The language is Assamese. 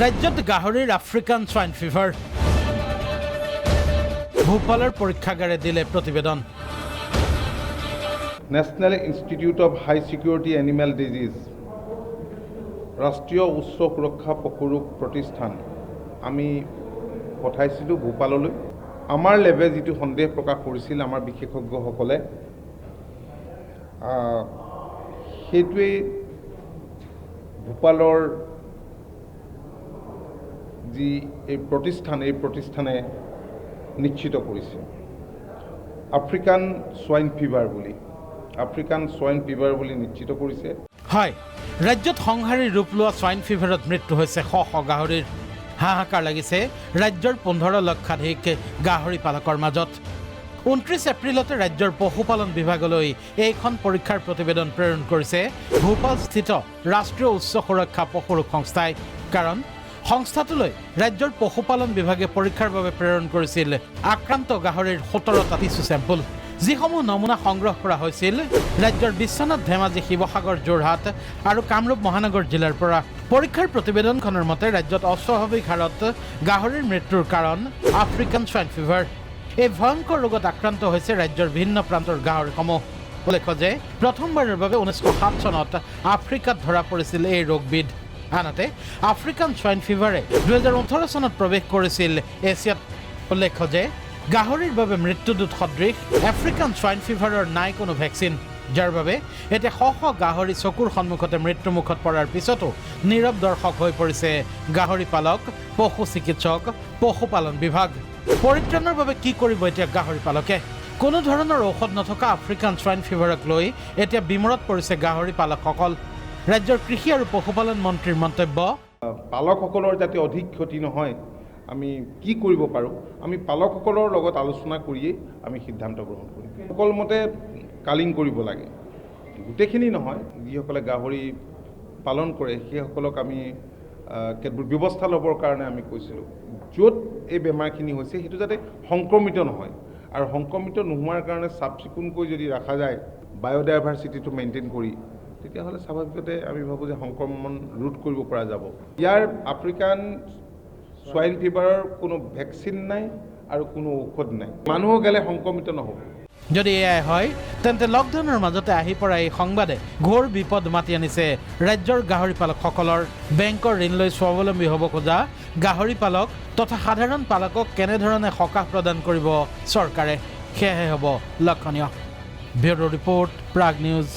ৰাজ্যত গাহৰিৰ আফ্ৰিকান সোয়াইন ফিভাৰ ভূপালৰ পৰীক্ষাগাৰে দিলে প্ৰতিবেদন national institute of high security animal disease ৰাষ্ট্ৰীয় উচ্চ সুৰক্ষা পশুৰোগ প্ৰতিষ্ঠান আমি পঠাইছিলোঁ ভূপাললৈ আমাৰ লেবে যিটো সন্দেহ প্ৰকাশ কৰিছিল আমাৰ বিশেষজ্ঞসকলে সেইটোৱেই ভূপালৰ যি এই প্ৰতিষ্ঠানে নিশ্চিত কৰিছে আফ্ৰিকান সোয়াইন ফিভাৰ বুলি নিশ্চিত কৰিছে হয় ৰাজ্যত সংহাৰী ৰূপ লোৱা সোয়াইন ফিভাৰত মৃত্যু হৈছে শ গাহৰিৰ হাহাকাৰ লাগিছে ৰাজ্যৰ 15 লক্ষাধিক গাহৰি পালকৰ মাজত 29 এপ্ৰিলতে ৰাজ্যৰ পশুপালন বিভাগলৈ এইখন পৰীক্ষাৰ প্ৰতিবেদন প্ৰেৰণ কৰিছে ভূপালস্থিত ৰাষ্ট্ৰীয় উচ্চ সুৰক্ষা পশুৰোগ সংস্থাই কাৰণ সংস্থাটোলৈ ৰাজ্যৰ পশুপালন বিভাগে পৰীক্ষাৰ বাবে প্ৰেৰণ কৰিছিল আক্ৰান্ত গাহৰিৰ 17টা টিছু চেম্পল যিসমূহ নমুনা সংগ্ৰহ কৰা হৈছিল ৰাজ্যৰ বিশ্বনাথ ধেমাজি শিৱসাগৰ যোৰহাট আৰু কামৰূপ মহানগৰ জিলাৰ পৰা পৰীক্ষাৰ প্ৰতিবেদনখনৰ মতে ৰাজ্যত অস্বাভাৱিক হাৰত গাহৰিৰ মৃত্যুৰ কাৰণ আফ্ৰিকান সোয়াইন ফিভাৰ এই ভয়ংকৰ ৰোগত আক্ৰান্ত হৈছে ৰাজ্যৰ ভিন্ন প্ৰান্তৰ গাহৰিসমূহ উল্লেখ্য যে প্ৰথমবাৰৰ বাবে 1907 চনত আফ্ৰিকাত ধৰা পৰিছিল এই ৰোগবিধ আনহাতে আফ্ৰিকান সোয়াইন ফিভাৰে 2018 চনত প্ৰৱেশ কৰিছিল এছিয়াত উল্লেখ্য যে গাহৰিৰ বাবে মৃত্যুদূত সদৃশ আফ্ৰিকান সোয়াইন ফিভাৰৰ নাই কোনো ভেকচিন যাৰ বাবে এতিয়া শ গাহৰি চকুৰ সন্মুখতে মৃত্যুমুখত পৰাৰ পিছতো নীৰৱ দৰ্শক হৈ পৰিছে গাহৰি পালক পশু চিকিৎসক পশুপালন বিভাগ পৰিত্ৰাণৰ বাবে কি কৰিব এতিয়া গাহৰি পালকে কোনো ধৰণৰ ঔষধ নথকা আফ্ৰিকান সোয়াইন ফিভাৰক লৈ এতিয়া বিমৰত পৰিছে গাহৰি পালকসকল ৰাজ্যৰ কৃষি আৰু পশুপালন মন্ত্ৰীৰ মন্তব্য পালকসকলৰ যাতে অধিক ক্ষতি নহয় আমি কি কৰিব পাৰোঁ আমি পালকসকলৰ লগত আলোচনা কৰিয়েই আমি সিদ্ধান্ত গ্ৰহণ কৰিম সকল মতে কালিং কৰিব লাগে গোটেইখিনি নহয় যিসকলে গাহৰি পালন কৰে সেইসকলক আমি ব্যৱস্থা ল'বৰ কাৰণে আমি কৈছিলোঁ য'ত এই বেমাৰখিনি হৈছে সেইটো যাতে সংক্ৰমিত নহয় আৰু সংক্ৰমিত নোহোৱাৰ কাৰণে চাফ চিকুণকৈ যদি ৰখা যায় বায়'ডাইভাৰ্চিটিটো মেইনটেইন কৰি তেতিয়াহ'লে স্বাভাৱিকতে আমি ভাবোঁ যে সংক্ৰমণ ৰোধ কৰিব পৰা যাব ইয়াৰ আফ্ৰিকান সোয়াইন ফিভাৰৰ কোনো ভেকচিন নাই আৰু কোনো ঔষধ নাই মানুহ গেলে সংক্ৰমিত নহ'ব যদি এয়াই হয় তেন্তে লকডাউনৰ মাজতে আহি পৰা এই সংবাদে ঘোৰ বিপদ মাতি আনিছে ৰাজ্যৰ গাহৰি পালকসকলৰ বেংকৰ ঋণ লৈ স্বাৱলম্বী হ'ব খোজা গাহৰি পালক তথা সাধাৰণ পালকক কেনেধৰণে সকাহ প্ৰদান কৰিব চৰকাৰে সেয়াহে হ'ব লক্ষণীয় ব্যুৰ' ৰিপৰ্ট প্ৰাগ নিউজ